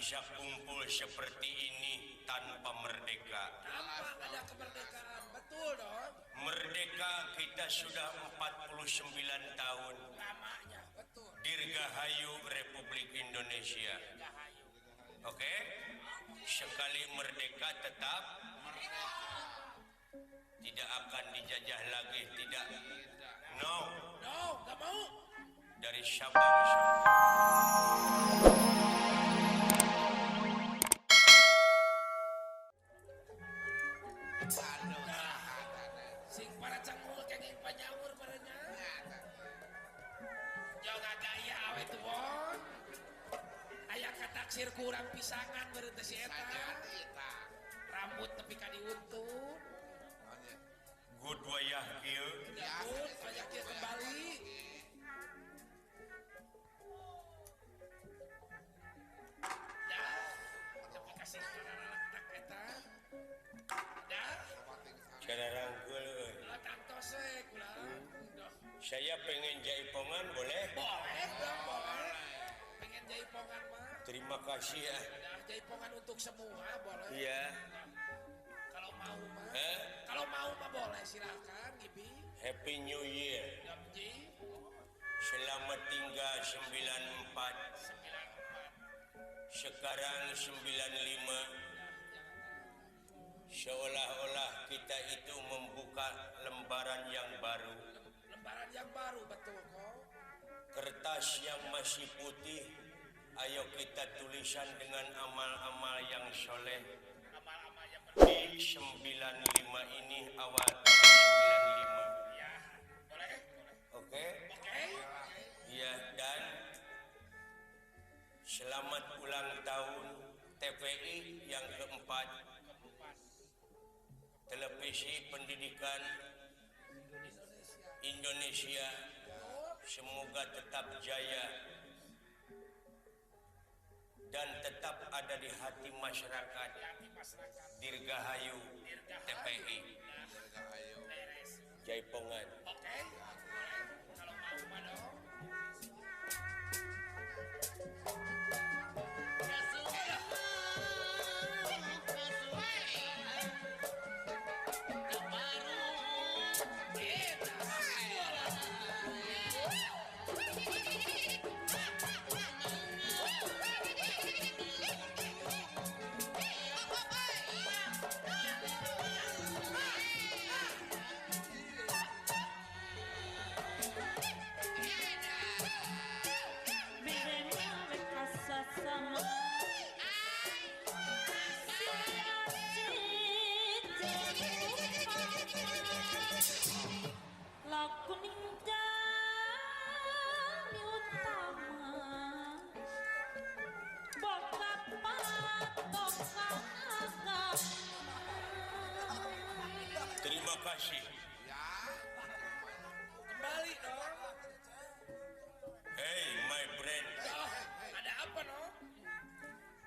bisa kumpul seperti ini tanpa merdeka. Tanpa ada kemerdekaan, betul dong. Merdeka kita sudah 49 tahun. Lamanya, betul. Dirgahayu Republik Indonesia. Oke? Sekali merdeka tetap tidak akan dijajah lagi, tidak. No. No, gak mau. Dari Sabang sampai Sing para cangkul kenging panyaur barenya. Jangan gaya awe tuh bon. Aya kataksir kurang pisangan beureun teh si eta. Rambut tepi ka diuntung. good wayah kieu. Good, banyak dia kembali. Dah, tapi kasih letak eta. Dah, Cara rangkul euy. tangtos we kulang. Doh. Saya pengen jaipongan boleh? Boleh dong, boleh. Pengen jaipongan mah. Terima kasih ya. Dah, jaipongan untuk semua boleh. Iya. Kalau mau mah. Hah? Kalau mau mah boleh silakan, Gibi. Happy New Year. Gamji. Selamat tinggal 94. 94. Sekarang 95. Seolah-olah kita itu membuka lembaran yang baru. Lembaran yang baru, betul kok. Kertas yang masih putih. Ayo kita tulisan dengan amal-amal yang soleh. Amal-amal yang Di 95 ini awal tahun 95. ya. Boleh? Oke? Oke. Ya, dan selamat ulang tahun TPI yang keempat. Televisi Pendidikan Indonesia. Semoga tetap jaya dan tetap ada di hati masyarakat. Dirgahayu TPI. Jaipongan. Oke. Boleh. Kalau mau mah dong. Lagu ninja mi utama bokap patok kakak. Terima kasih. Kembali dong. Hey my friend, Oh, ada apa dong?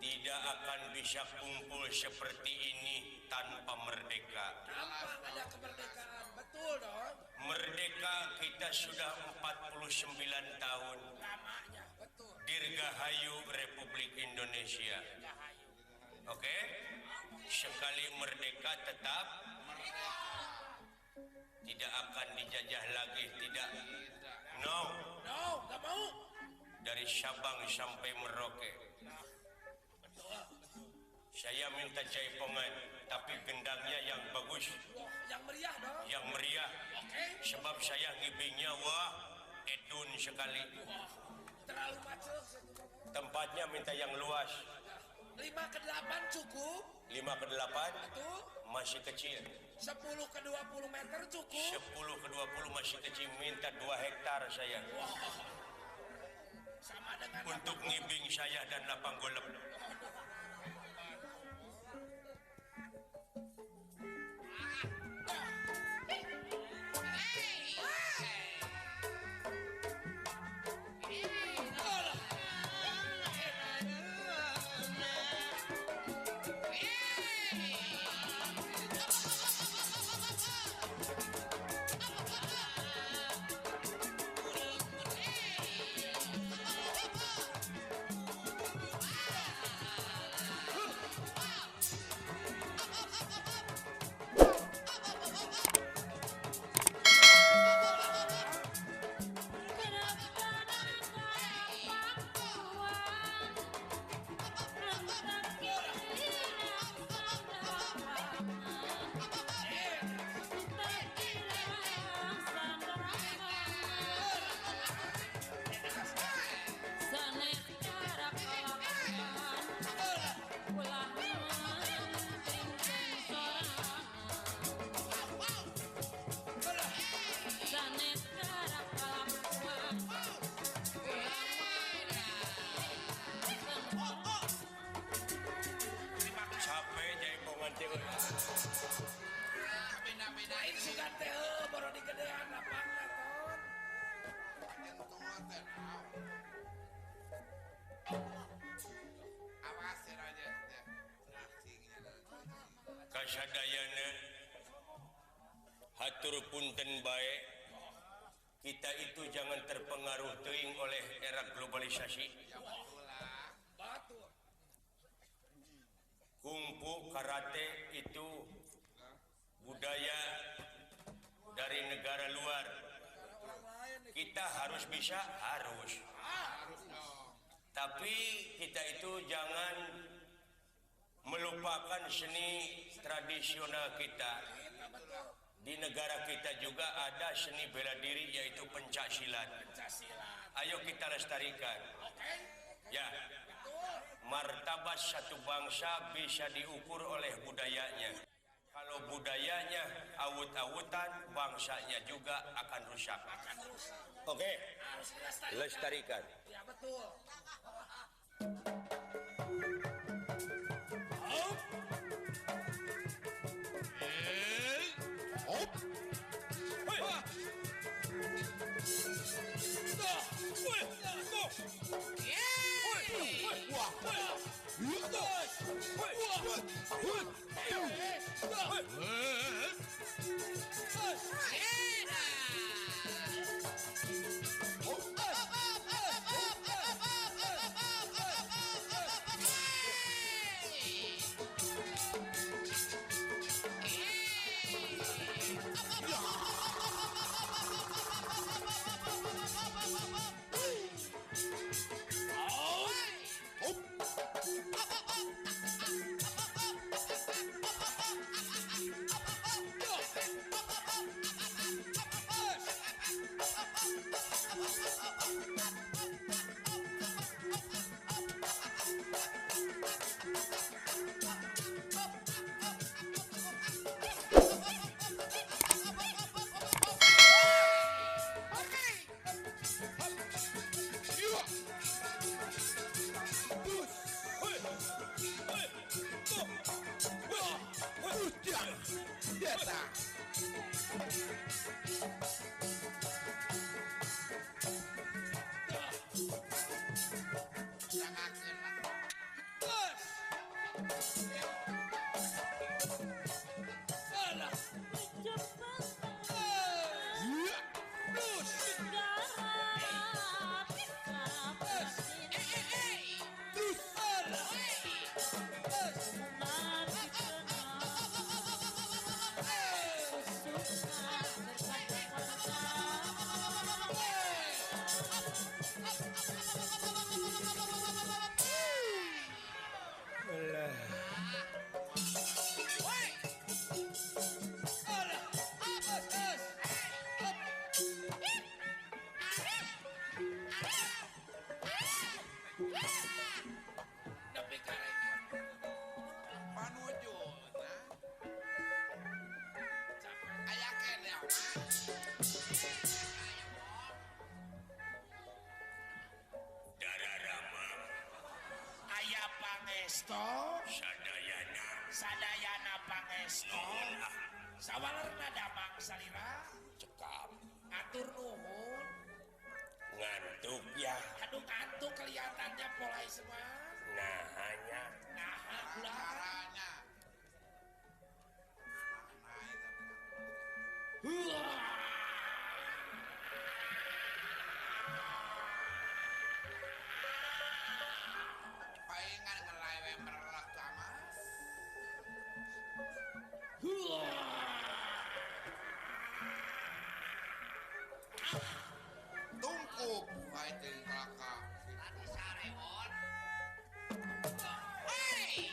tidak akan bisa kumpul seperti ini tanpa merdeka. Tanpa ada kemerdekaan, betul dong. Merdeka kita sudah 49 tahun. Lamanya, betul. Dirgahayu Republik Indonesia. Oke? Sekali merdeka tetap tidak akan dijajah lagi, tidak. No. No, gak mau. Dari Sabang sampai Merauke. Betul. Saya minta jaipongan, tapi gendangnya yang bagus, Wah, yang meriah dong. yang meriah. Oke. Sebab saya ngibingnya, wah, edun sekali. Wah, terlalu macet. Tempatnya minta yang luas. 5 ke 8 cukup. 5 ke 8 Betul. masih kecil. 10 ke 20 meter cukup. 10 ke 20 masih kecil. Minta 2 hektar saya. Wah, sama dengan Untuk ngibing saya dan lapang golep. sadayana hatur punten bae kita itu jangan terpengaruh teuing oleh era globalisasi. Batur. Kungfu karate itu budaya dari negara luar. Kita harus bisa harus. Tapi kita itu jangan melupakan seni tradisional kita. Di negara kita juga ada seni bela diri yaitu pencaksilat. Ayo kita lestarikan. Ya, martabat satu bangsa bisa diukur oleh budayanya. Kalau budayanya awut-awutan, bangsanya juga akan rusak. Oke, lestarikan. Ya betul. Sadayana Pangesto sawalerna damang salira cekap atur nuhun ngantuk ya. aduh ngantuk kelihatannya polai semua Nah hanya nah gulanya paingan ngelewe merelak tamas tungkup fighting kelaka tadi sarewon hey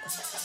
Hey!